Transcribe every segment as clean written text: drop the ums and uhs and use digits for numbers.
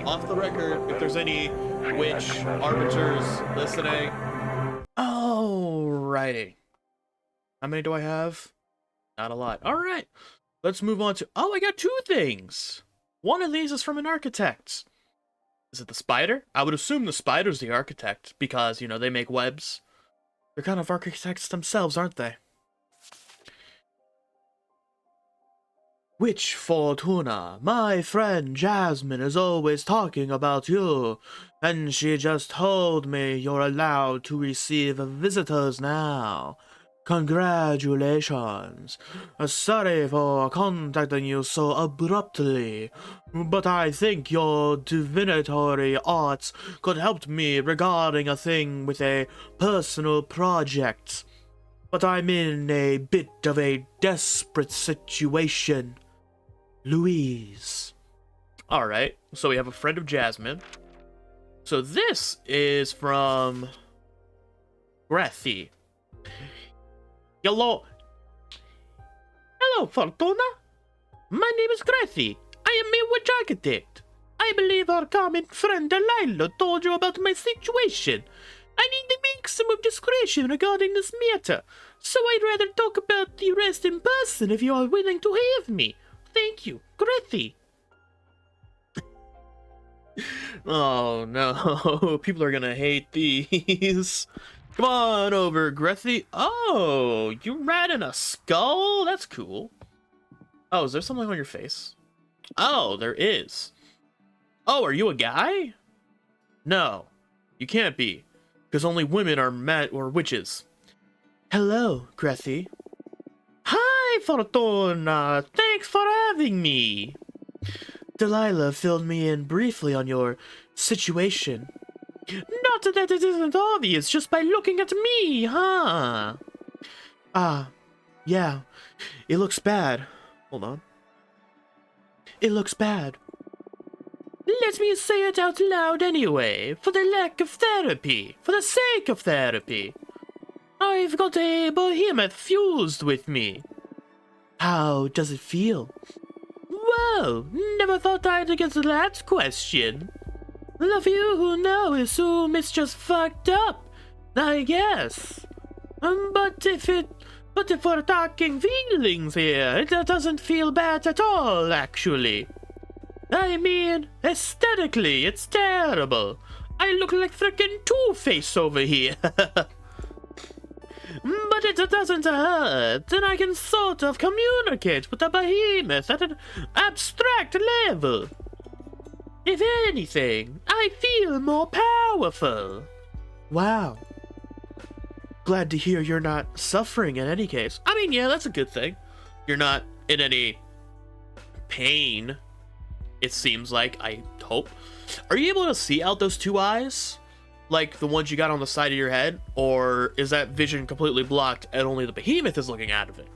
off the record, if there's any witch arbiters listening. Alrighty. How many do I have? Not a lot. Alright. Let's move on to... Oh, I got two things! One of these is from an architect. Is it the spider? I would assume the spider's the architect, because, you know, they make webs. They're kind of architects themselves, aren't they? Witch Fortuna, my friend Jasmine is always talking about you, and she just told me you're allowed to receive visitors now. Congratulations. Sorry for contacting you so abruptly, but I think your divinatory arts could help me regarding a thing with a personal project. But I'm in a bit of a desperate situation. Louise. Alright, so we have a friend of Jasmine. So this is from Breathy. Hello, Fortuna. My name is Gracie. I am a witch architect. I believe our common friend Delilah told you about my situation. I need to make some discretion regarding this matter, so I'd rather talk about the rest in person if you are willing to have me. Thank you, Gracie. Oh no, people are gonna hate these. Come on over, Gracie. Oh, you're riding a skull? That's cool. Oh, is there something on your face? Oh, there is. Oh, are you a guy? No, you can't be, because only women are or witches. Hello, Gracie. Hi, Fortuna. Thanks for having me. Delilah filled me in briefly on your situation. Not that it isn't obvious just by looking at me, huh? Yeah. It looks bad. Hold on. It looks bad. Let me say it out loud anyway, for the lack of therapy, for the sake of therapy. I've got a behemoth fused with me. How does it feel? Whoa, never thought I'd get that question. The few who know assume it's just fucked up, I guess. But if we're talking feelings here, it doesn't feel bad at all, actually. I mean, aesthetically, it's terrible. I look like frickin' Two-Face over here. But it doesn't hurt, and I can sort of communicate with the behemoth at an abstract level. If anything, I feel more powerful. Wow. Glad to hear you're not suffering in any case. I mean, yeah, that's a good thing. You're not in any pain, it seems like, I hope. Are you able to see out those two eyes? Like the ones you got on the side of your head? Or is that vision completely blocked and only the behemoth is looking out of it?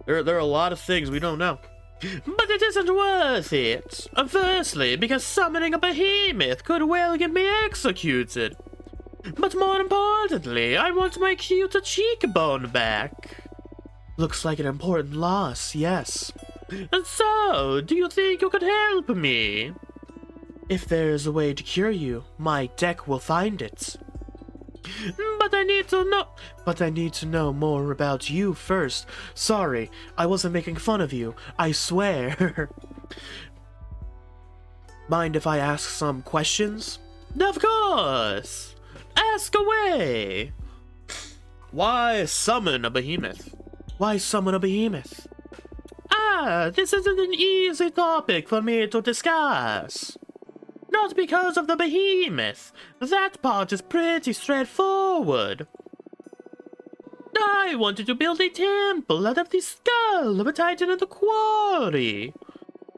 There are a lot of things we don't know. But it isn't worth it. Firstly, because summoning a behemoth could well get me executed. But more importantly, I want my cute cheekbone back. Looks like an important loss, yes. So, do you think you could help me? If there's a way to cure you, my deck will find it. But I need to know more about you first. Sorry, I wasn't making fun of you, I swear. Mind if I ask some questions? Of course! Ask away! Why summon a behemoth? Why summon a behemoth? This isn't an easy topic for me to discuss. Not because of the behemoth. That part is pretty straightforward. I wanted to build a temple out of the skull of a titan in the quarry.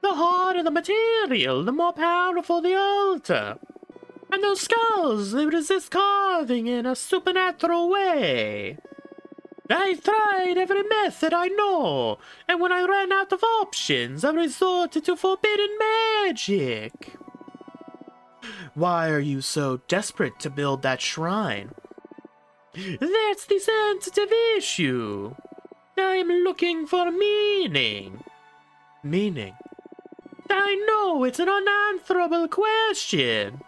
The harder the material, the more powerful the altar. And those skulls, they resist carving in a supernatural way. I tried every method I know, and when I ran out of options, I resorted to forbidden magic. Why are you so desperate to build that shrine? That's the sensitive issue. I'm looking for meaning. Meaning? I know it's an unanswerable question.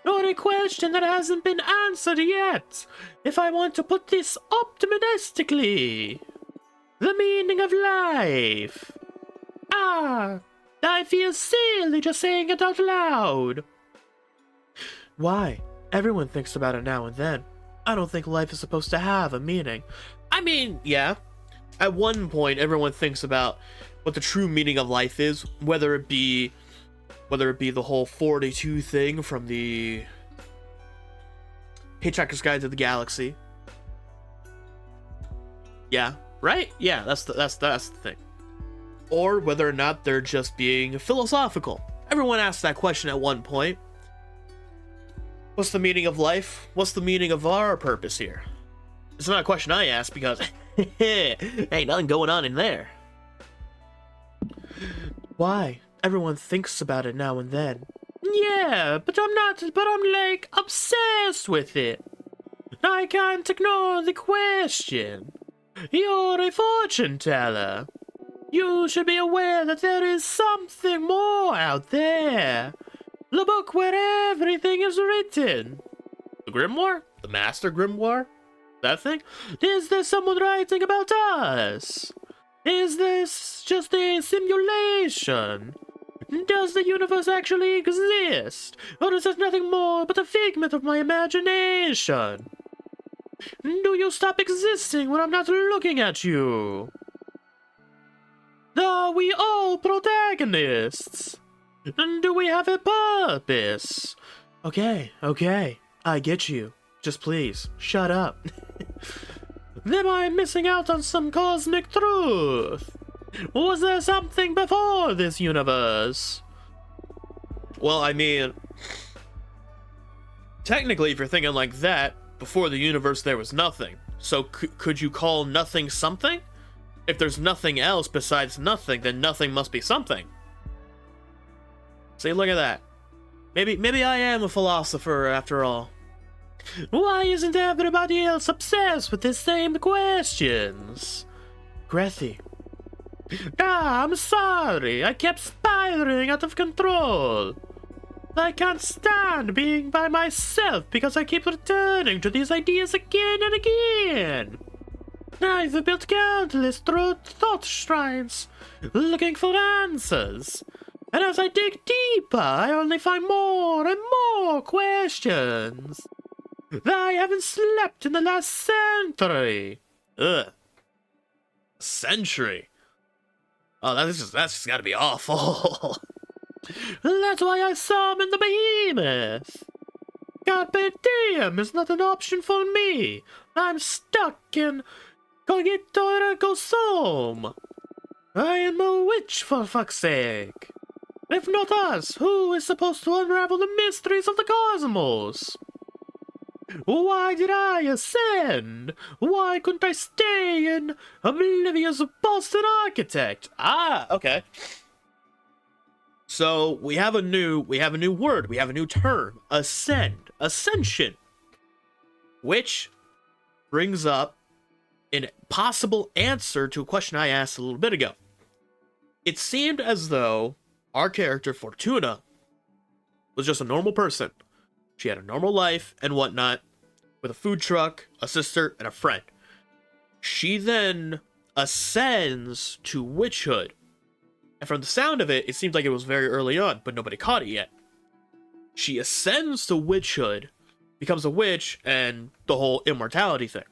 Or a question that hasn't been answered yet. If I want to put this optimistically. The meaning of life. Ah, I feel silly just saying it out loud. Why? Everyone thinks about it now and then. I don't think life is supposed to have a meaning. I mean, yeah. At one point, everyone thinks about what the true meaning of life is, whether it be the whole 42 thing from the Hitchhiker's Guide to the Galaxy. Yeah, right? Yeah, that's the thing. Or whether or not they're just being philosophical. Everyone asks that question at one point. What's the meaning of life? What's the meaning of our purpose here? It's not a question I ask because ain't nothing going on in there. Why? Everyone thinks about it now and then. Yeah, but I'm like obsessed with it. I can't ignore the question. You're a fortune teller. You should be aware that there is something more out there. The book where everything is written. The Grimoire? The Master Grimoire? That thing? Is there someone writing about us? Is this just a simulation? Does the universe actually exist? Or is it nothing more but a figment of my imagination? Do you stop existing when I'm not looking at you? Are we all protagonists? Do we have a purpose? Okay, I get you. Just please, shut up. Am I missing out on some cosmic truth? Was there something before this universe? Well, I mean, technically, if you're thinking like that, before the universe there was nothing. So could you call nothing something? If there's nothing else besides nothing, then nothing must be something. See, look at that. Maybe I am a philosopher after all. Why isn't everybody else obsessed with the same questions? Grethy. I'm sorry. I kept spiraling out of control. I can't stand being by myself because I keep returning to these ideas again and again. I've built countless thought shrines, looking for answers. And as I dig deeper, I only find more and more questions. I haven't slept in the last century. Ugh. Century? Oh, that's just gotta be awful. That's why I summoned the behemoth. Carpe diem is not an option for me. I'm stuck in cogito ergo sum. I am a witch, for fuck's sake. If not us, who is supposed to unravel the mysteries of the cosmos? Why did I ascend? Why couldn't I stay an oblivious Boston architect? Ah, okay. So we have a new word, we have a new term, ascension, which brings up a possible answer to a question I asked a little bit ago. It seemed as though our character Fortuna was just a normal person. She had a normal life and whatnot, with a food truck, a sister, and a friend. She then ascends to witchhood. And from the sound of it, it seems like it was very early on, but nobody caught it yet. She ascends to witchhood, becomes a witch, and the whole immortality thing.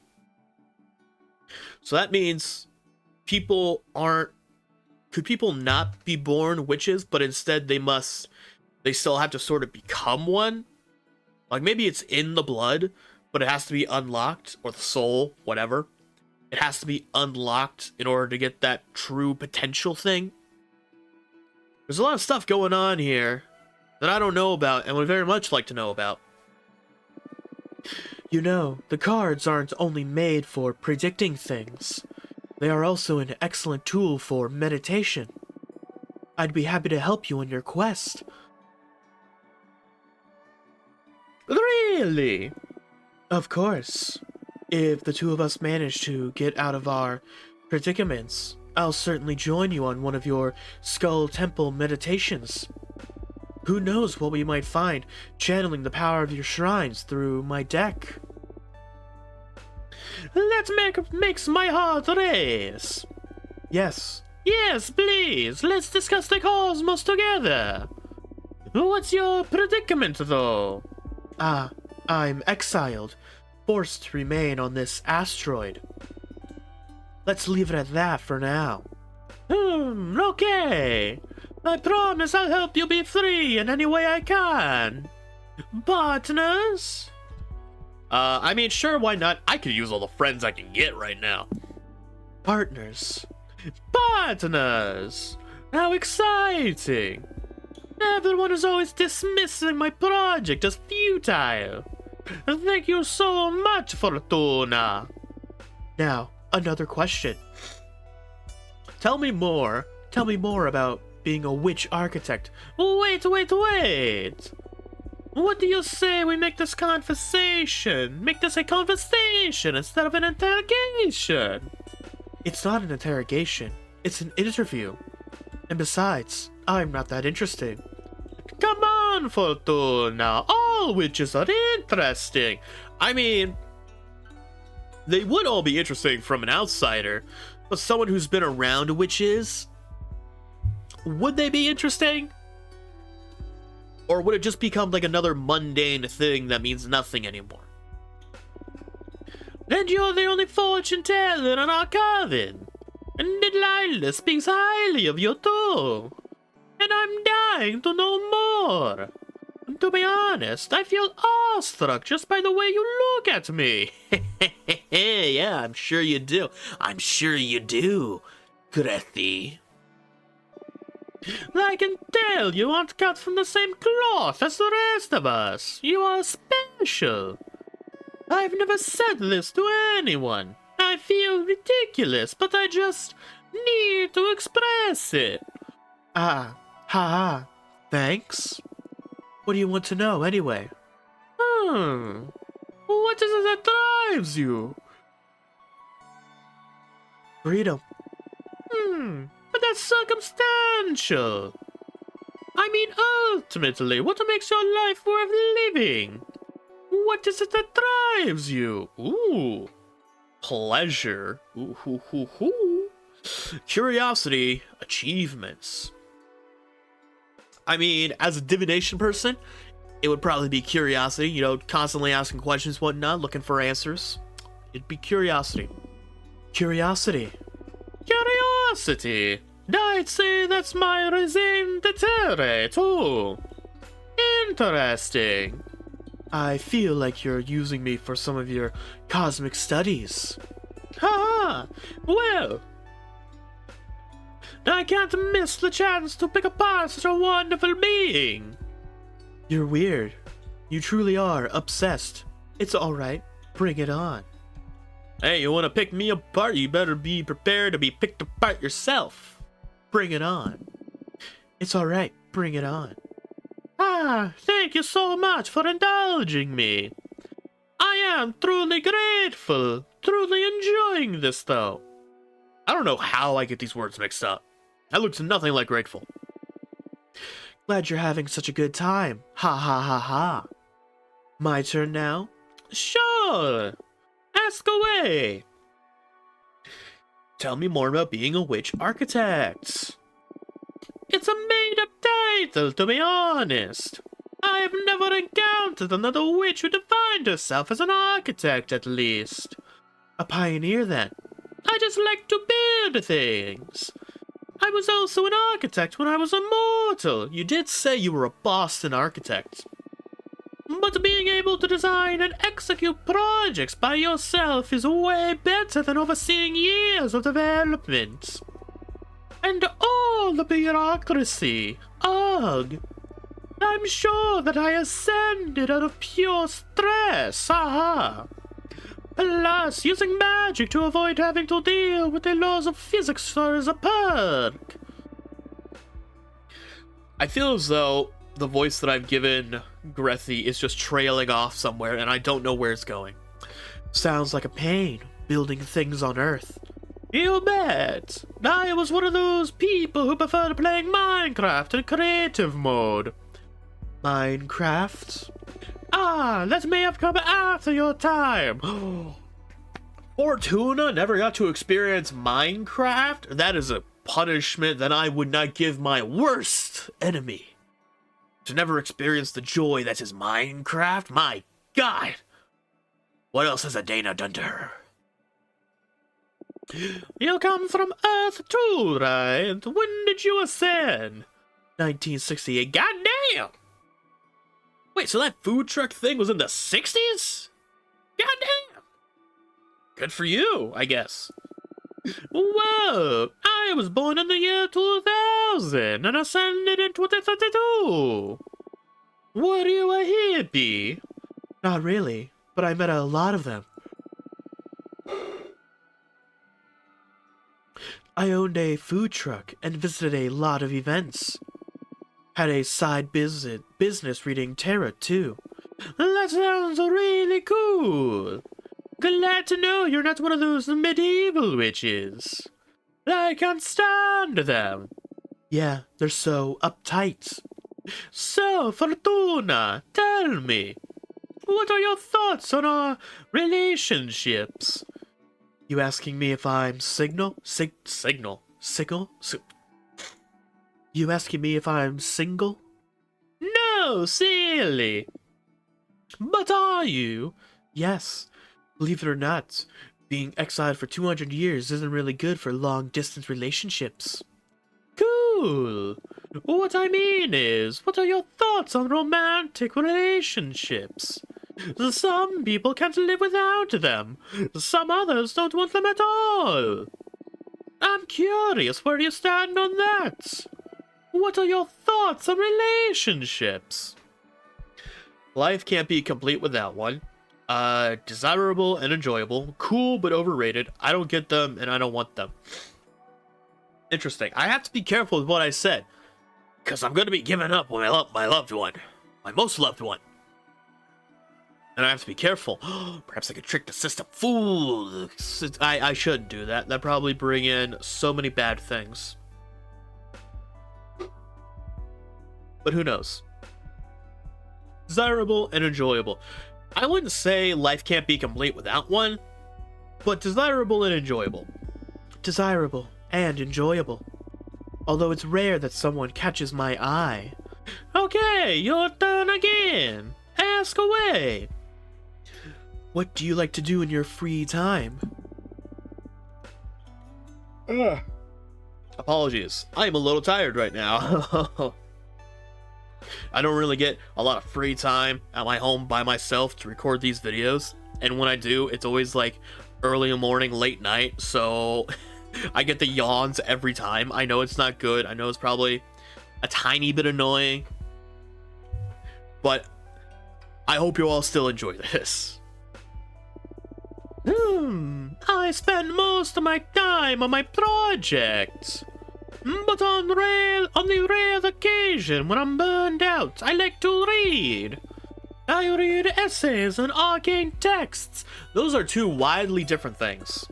So that means could people not be born witches, but instead they still have to sort of become one? Like maybe it's in the blood, but it has to be unlocked, or the soul, whatever. It has to be unlocked in order to get that true potential thing. There's a lot of stuff going on here that I don't know about and would very much like to know about. You know, the cards aren't only made for predicting things. They are also an excellent tool for meditation. I'd be happy to help you in your quest. Really? Of course. If the two of us manage to get out of our predicaments, I'll certainly join you on one of your Skull Temple meditations. Who knows what we might find channeling the power of your shrines through my deck. That makes my heart race. Yes. Yes, please. Let's discuss the cosmos together. What's your predicament, though? I'm exiled, forced to remain on this asteroid. Let's leave it at that for now. Okay. I promise I'll help you be free in any way I can. Partners? I mean, sure, why not? I could use all the friends I can get right now. Partners. Partners! How exciting! Everyone is always dismissing my project as futile. Thank you so much, Fortuna. Now, another question. Tell me more about being a witch architect. Wait. What do you say we make this conversation? Make this a conversation instead of an interrogation. It's not an interrogation. It's an interview. And besides, I'm not that interesting. Come on, Fortuna. All witches are interesting. I mean, they would all be interesting from an outsider, but someone who's been around witches, would they be interesting? Or would it just become like another mundane thing that means nothing anymore? And you're the only fortune teller in our coven. And Delilah speaks highly of you too. And I'm dying to know more. And to be honest, I feel awestruck just by the way you look at me. Yeah, I'm sure you do. I'm sure you do, Grethy. I can tell you aren't cut from the same cloth as the rest of us. You are special. I've never said this to anyone. I feel ridiculous, but I just need to express it. Thanks. What do you want to know, anyway? What is it that drives you? Freedom. But that's circumstantial. I mean, ultimately, what makes your life worth living? What is it that drives you? Ooh. Pleasure. Ooh. Curiosity. Achievements. I mean, as a divination person, it would probably be curiosity. You know, constantly asking questions, whatnot, looking for answers. It'd be curiosity. Curiosity. I'd say that's my raison d'être, too. Interesting. I feel like you're using me for some of your cosmic studies. Well, I can't miss the chance to pick apart such a wonderful being. You're weird. You truly are obsessed. It's alright. Bring it on. Hey, you want to pick me apart? You better be prepared to be picked apart yourself. Bring it on. It's alright. Bring it on. Thank you so much for indulging me. I am truly grateful. Truly enjoying this, though. I don't know how I get these words mixed up. That looks nothing like grateful. Glad you're having such a good time. Ha. My turn now? Sure. Ask away. Tell me more about being a witch architect. It's a made-up title, to be honest. I have never encountered another witch who defined herself as an architect, at least. A pioneer, then. I just like to build things. I was also an architect when I was immortal. You did say you were a Boston architect. But being able to design and execute projects by yourself is way better than overseeing years of development. And all the bureaucracy. Ugh. I'm sure that I ascended out of pure stress. Plus, using magic to avoid having to deal with the laws of physics is a perk. I feel as though the voice that I've given Grethy is just trailing off somewhere, and I don't know where it's going. Sounds like a pain, building things on Earth. You bet. I was one of those people who preferred playing Minecraft in creative mode. Minecraft? Ah, that may have come after your time. Fortuna never got to experience Minecraft? That is a punishment that I would not give my worst enemy. To never experience the joy that is Minecraft? My God! What else has Adana done to her? You come from Earth too, right? When did you ascend? 1968. Goddamn! Wait, so that food truck thing was in the 60s? Goddamn! Good for you, I guess. Whoa! I was born in the year 2000 and ascended in 2032. Were you a hippie? Not really, but I met a lot of them. I owned a food truck and visited a lot of events. Had a side business reading tarot too. That sounds really cool. Glad to know you're not one of those medieval witches. I can't stand them. Yeah, they're so uptight. So, Fortuna, tell me, what are your thoughts on our relationships? You asking me if I'm signal? You asking me if I'm single? No, silly. But are you? Yes. Believe it or not, being exiled for 200 years isn't really good for long-distance relationships. Cool. What I mean is, what are your thoughts on romantic relationships? Some people can't live without them. Some others don't want them at all. I'm curious where you stand on that. What are your thoughts on relationships? Life can't be complete without one. Desirable and enjoyable. Cool but overrated. I don't get them and I don't want them. Interesting. I have to be careful with what I said, because I'm going to be giving up my loved one. My most loved one. And I have to be careful. Perhaps I could trick the system. Fool! I shouldn't do that. That'd probably bring in so many bad things. But who knows? Desirable and enjoyable. I wouldn't say life can't be complete without one, but desirable and enjoyable. Desirable and enjoyable. Although it's rare that someone catches my eye. Okay, your turn again. Ask away. What do you like to do in your free time? Apologies. I am a little tired right now. I don't really get a lot of free time at my home by myself to record these videos. And when I do, it's always like early in the morning, late night. So I get the yawns every time. I know it's not good. I know it's probably a tiny bit annoying. But I hope you all still enjoy this. I spend most of my time on my projects. But on the rare occasion when I'm burned out, I like to read. I read essays and arcane texts. Those are two widely different things.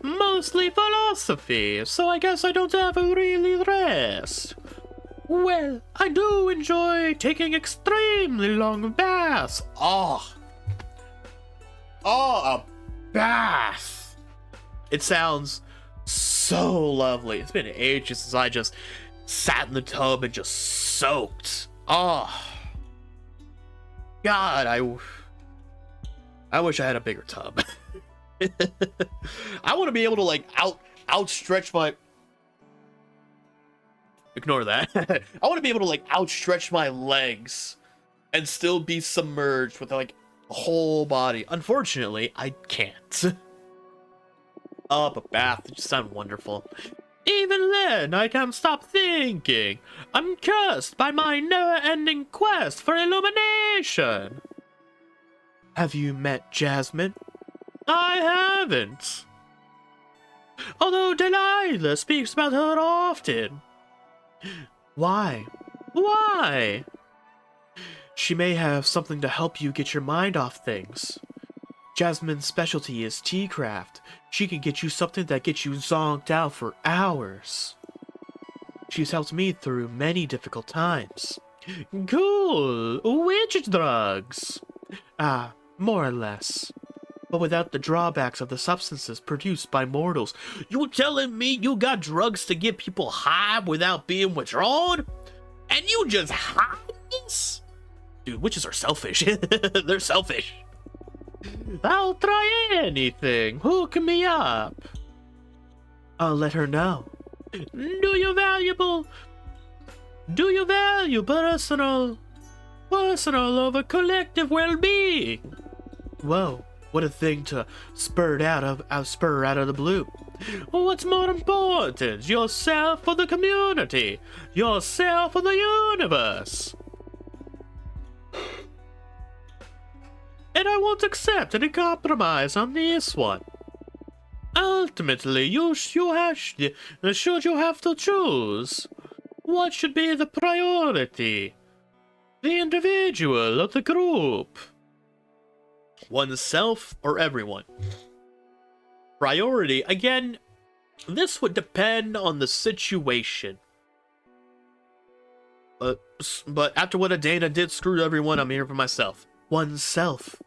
Mostly philosophy, so I guess I don't ever really rest. Well, I do enjoy taking extremely long baths. A bath. It sounds so lovely. It's been ages since I just sat in the tub and just soaked. God, I wish I had a bigger tub. I want to be able to like outstretch my. Ignore that. I want to be able to like outstretch my legs and still be submerged with like the whole body. Unfortunately, I can't. But bath just sound wonderful. Even then, I can't stop thinking. I'm cursed by my never-ending quest for illumination. Have you met Jasmine? I haven't. Although Delilah speaks about her often. Why? Why? She may have something to help you get your mind off things. Jasmine's specialty is tea craft. She can get you something that gets you zonked out for hours. She's helped me through many difficult times. Cool! Which drugs? More or less. But without the drawbacks of the substances produced by mortals. You telling me you got drugs to get people high without being withdrawn? And you just hide this? Dude, witches are selfish. They're selfish. I'll try anything. Hook me up. I'll let her know. Do you value personal over collective well-being? Whoa, what a thing to spur out of the blue. What's more important, yourself or the community? Yourself or the universe? And I won't accept any compromise on this one. Ultimately, should you have to choose, what should be the priority? The individual or the group? Oneself or everyone? Priority, again, this would depend on the situation. But after what Adana did, screw everyone, I'm here for myself. Oneself.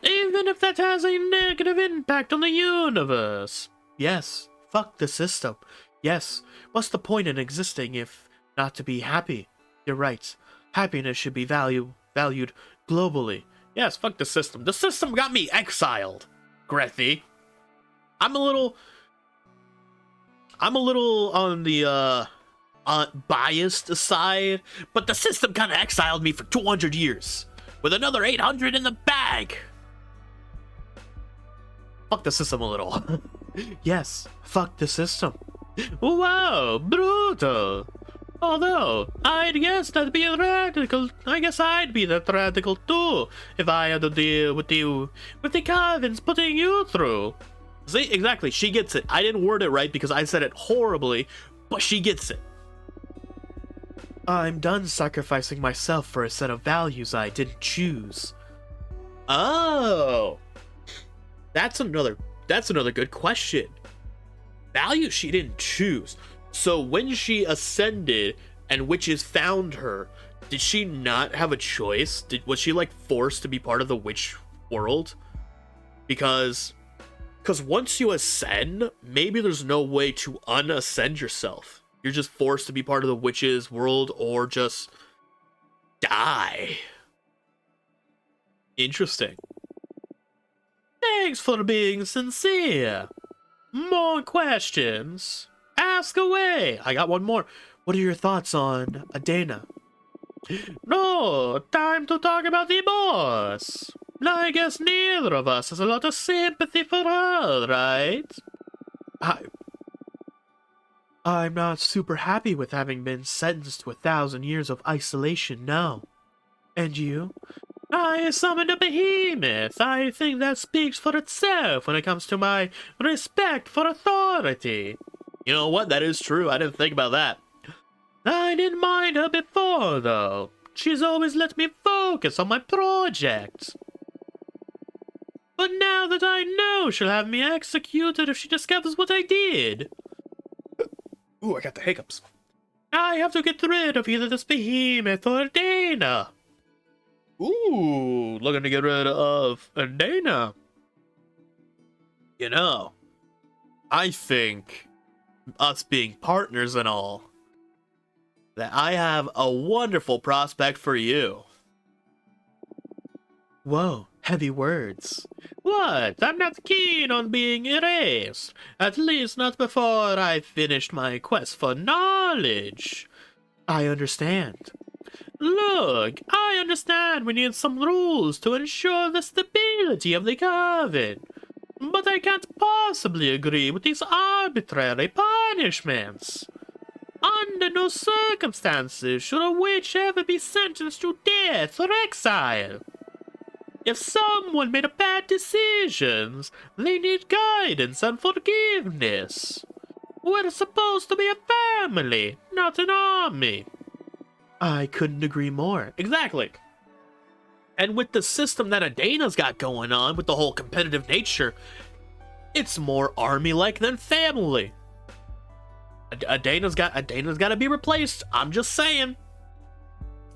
Even if that has a negative impact on the universe. Yes, fuck the system. Yes, what's the point in existing if not to be happy? You're right. Happiness should be valued globally. Yes, fuck the system. The system got me exiled, Grethy. I'm a little on the biased side, but the system kind of exiled me for 200 years. With another 800 in the bag. Fuck the system a little. Yes, fuck the system. Wow, brutal. Although, I guess I'd be that radical too, if I had to deal with the Calvins putting you through. See, exactly, she gets it. I didn't word it right because I said it horribly, but she gets it. I'm done sacrificing myself for a set of values I didn't choose. Oh, that's another good question. Values she didn't choose. So when she ascended and witches found her, did she not have a choice? Was she like forced to be part of the witch world? Because once you ascend, maybe there's no way to unascend yourself. You're just forced to be part of the witches world or just die. Interesting. Thanks for being sincere. More questions? Ask away. I got one more. What are your thoughts on Adana? No, time to talk about the boss. I guess neither of us has a lot of sympathy for her, right? I'm not super happy with having been sentenced to 1,000 years of isolation, no. And you? I summoned a behemoth. I think that speaks for itself when it comes to my respect for authority. You know what? That is true. I didn't think about that. I didn't mind her before, though. She's always let me focus on my project. But now that I know she'll have me executed if she discovers what I did. Ooh, I got the hiccups. I have to get rid of either this behemoth or Dana. Ooh, looking to get rid of Dana. You know, I think us being partners and all, that I have a wonderful prospect for you. Whoa, heavy words. What? I'm not keen on being erased. At least not before I've finished my quest for knowledge. I understand. Look, I understand we need some rules to ensure the stability of the Coven. But I can't possibly agree with these arbitrary punishments. Under no circumstances should a witch ever be sentenced to death or exile. If someone made bad decisions, they need guidance and forgiveness. We're supposed to be a family, not an army. I couldn't agree more. Exactly. And with the system that Adana's got going on, with the whole competitive nature, it's more army-like than family. Adana's got to be replaced. I'm just saying.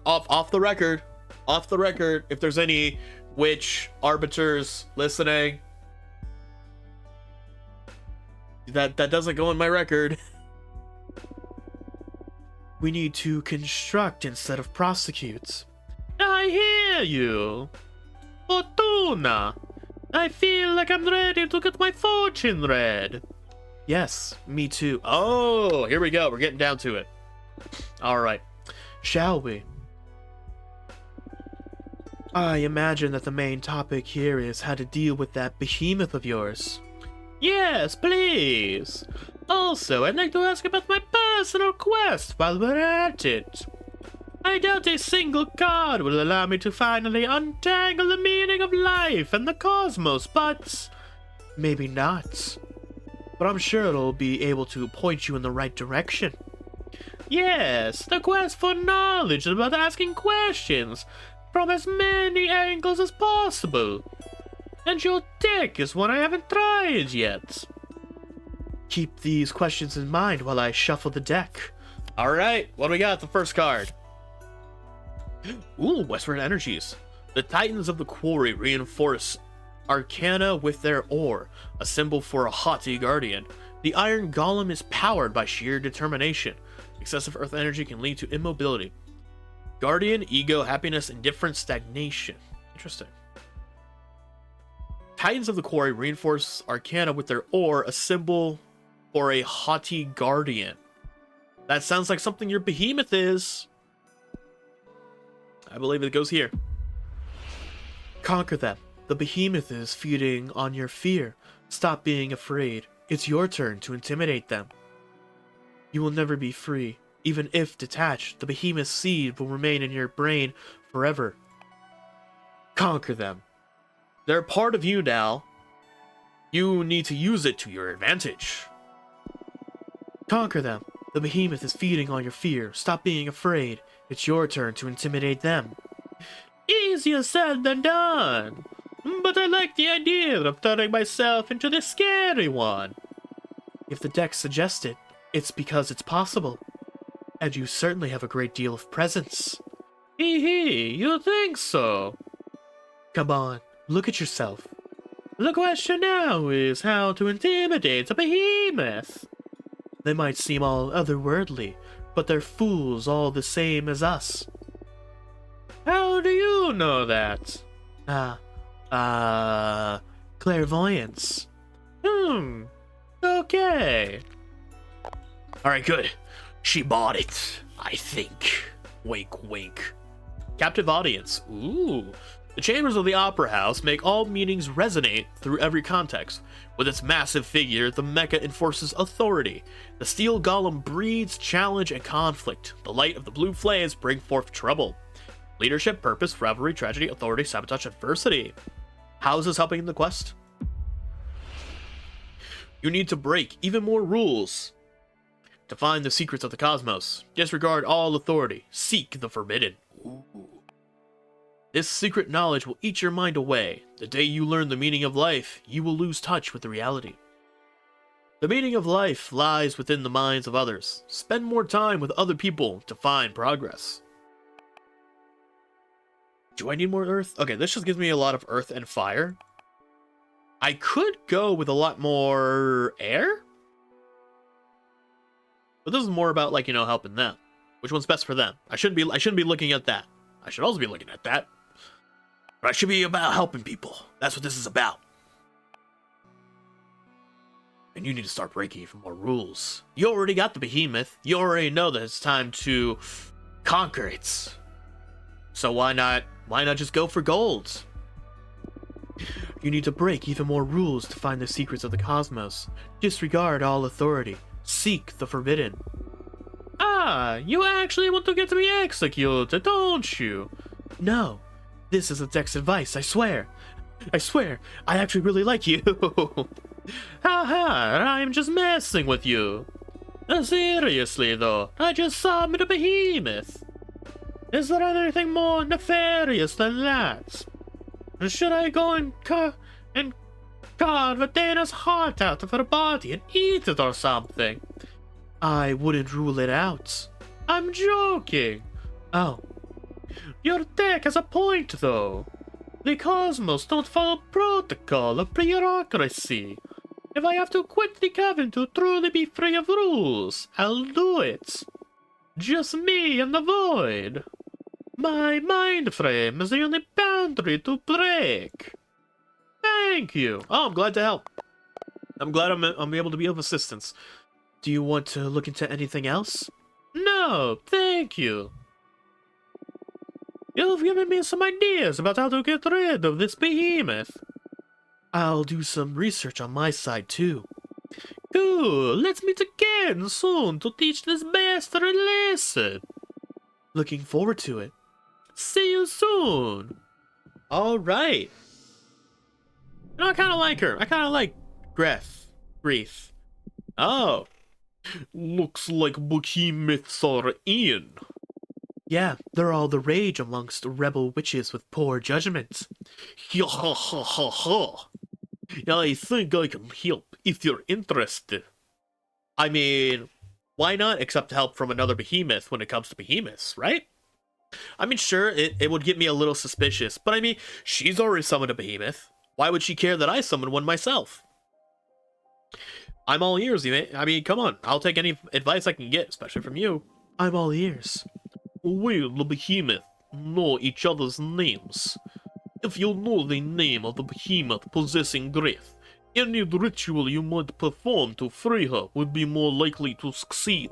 Off the record. If there's any witch arbiters listening, that doesn't go in my record. We need to construct instead of prosecute. I hear you. Fortuna. I feel like I'm ready to get my fortune read. Yes, me too. Oh, here we go. We're getting down to it. All right. Shall we? I imagine that the main topic here is how to deal with that behemoth of yours. Yes, please. Also, I'd like to ask about my personal quest while we're at it. I doubt a single card will allow me to finally untangle the meaning of life and the cosmos, but maybe not. But I'm sure it'll be able to point you in the right direction. Yes, the quest for knowledge is about asking questions from as many angles as possible. And your deck is one I haven't tried yet. Keep these questions in mind while I shuffle the deck. Alright, what do we got? The first card. Ooh, Westward Energies. The Titans of the Quarry reinforce Arcana with their ore, a symbol for a haughty guardian. The Iron Golem is powered by sheer determination. Excessive Earth energy can lead to immobility. Guardian, ego, happiness, indifference, stagnation. Interesting. Titans of the Quarry reinforce Arcana with their ore, a symbol for a haughty guardian. That sounds like something your behemoth is. I believe it goes here. Conquer them. The behemoth is feeding on your fear. Stop being afraid. It's your turn to intimidate them. You will never be free. Even if detached, the behemoth's seed will remain in your brain forever. Conquer them. They're part of you now. You need to use it to your advantage. Conquer them. The behemoth is feeding on your fear. Stop being afraid. It's your turn to intimidate them. Easier said than done. But I like the idea of turning myself into the scary one. If the deck suggests it, it's because it's possible. And you certainly have a great deal of presence. Hee hee, you think so? Come on, look at yourself. The question now is how to intimidate a behemoth. They might seem all otherworldly, but they're fools all the same as us. How do you know that? Clairvoyance. Okay. Alright, good. She bought it, I think. Wink, wink. Captive audience. Ooh. The chambers of the Opera House make all meanings resonate through every context. With its massive figure, the mecha enforces authority. The steel golem breeds challenge and conflict. The light of the blue flames bring forth trouble. Leadership, purpose, rivalry, tragedy, authority, sabotage, adversity. How is this helping in the quest? You need to break even more rules to find the secrets of the cosmos. Disregard all authority. Seek the forbidden. Ooh. This secret knowledge will eat your mind away. The day you learn the meaning of life, you will lose touch with the reality. The meaning of life lies within the minds of others. Spend more time with other people to find progress. Do I need more earth? Okay, this just gives me a lot of earth and fire. I could go with a lot more air? But this is more about, like, you know, helping them. Which one's best for them? I shouldn't be looking at that. I should also be looking at that. But I should be about helping people. That's what this is about. And you need to start breaking even more rules. You already got the behemoth. You already know that it's time to conquer it. So why not just go for gold? You need to break even more rules to find the secrets of the cosmos. Disregard all authority. Seek the forbidden. Ah, you actually want to get me executed, don't you? No, this is a deck's advice, I swear. I swear, I actually really like you. Haha, I'm just messing with you. Seriously though, I just saw him in a behemoth. Is there anything more nefarious than that? Should I go and carve Dana's heart out of her body and eat it or something? I wouldn't rule it out. I'm joking. Oh. Your deck has a point, though. The Cosmos don't follow protocol or bureaucracy. If I have to quit the Coven to truly be free of rules, I'll do it. Just me and the Void. My mind frame is the only boundary to break. Thank you. Oh, I'm glad to help. I'm glad I'm able to be of assistance. Do you want to look into anything else? No, thank you. You've given me some ideas about how to get rid of this behemoth. I'll do some research on my side, too. Cool, let's meet again soon to teach this bastard a lesson. Looking forward to it. See you soon. Alright. You know, I kind of like her. I kind of like Grief. Oh. Looks like behemoths are in. Yeah, they're all the rage amongst rebel witches with poor judgment. Ha ha ha ha ha. I think I can help if you're interested. I mean, why not accept help from another behemoth when it comes to behemoths, right? I mean, sure, it would get me a little suspicious, but I mean, she's already summoned a behemoth. Why would she care that I summon one myself? I'm all ears, I mean, come on, I'll take any advice I can get, especially from you. I'm all ears. Will the behemoth know each other's names? If you know the name of the behemoth possessing Grief, any ritual you might perform to free her would be more likely to succeed.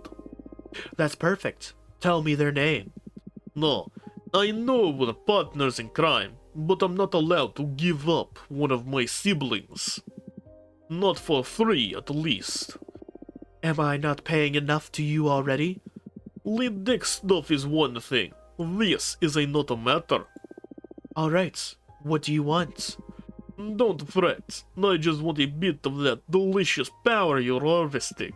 That's perfect. Tell me their name. No, I know we're partners in crime, but I'm not allowed to give up one of my siblings. Not for free, at least. Am I not paying enough to you already? Lead deck stuff is one thing. This is another matter. Alright, what do you want? Don't fret, I just want a bit of that delicious power you're harvesting.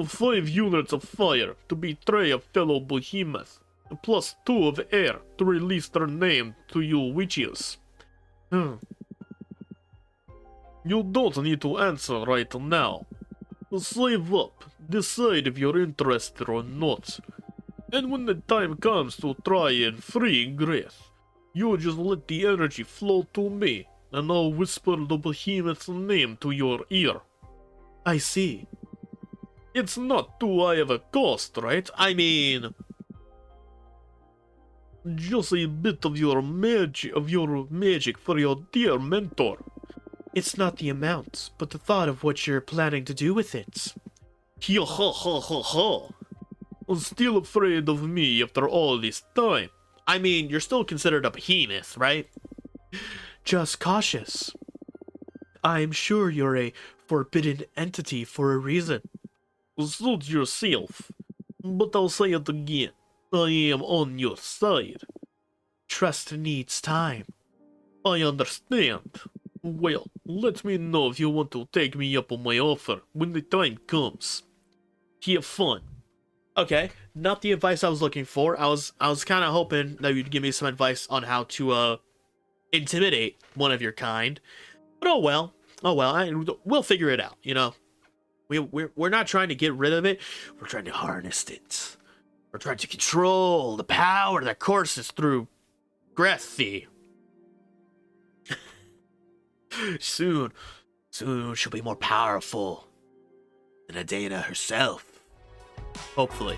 5 units of fire to betray a fellow behemoth, plus 2 of air to release their name to you witches. You don't need to answer right now. Save up, decide if you're interested or not. And when the time comes to try and free Grief, you just let the energy flow to me, and I'll whisper the behemoth's name to your ear. I see. It's not too high of a cost, right? I mean, just a bit of your magic for your dear mentor. It's not the amount, but the thought of what you're planning to do with it. Ha ha ha ha ha. Still afraid of me after all this time? I mean, you're still considered a behemoth, right? Just cautious. I'm sure you're a forbidden entity for a reason. Suit yourself. But I'll say it again. I am on your side. Trust needs time. I understand. Well, let me know if you want to take me up on my offer when the time comes. Have fun. Okay, not the advice I was looking for. I was kind of hoping that you'd give me some advice on how to intimidate one of your kind. But oh well, we'll figure it out. You know, we're not trying to get rid of it. We're trying to harness it. We're trying to control the power that courses through Greffy. Soon she'll be more powerful than Adana herself. Hopefully.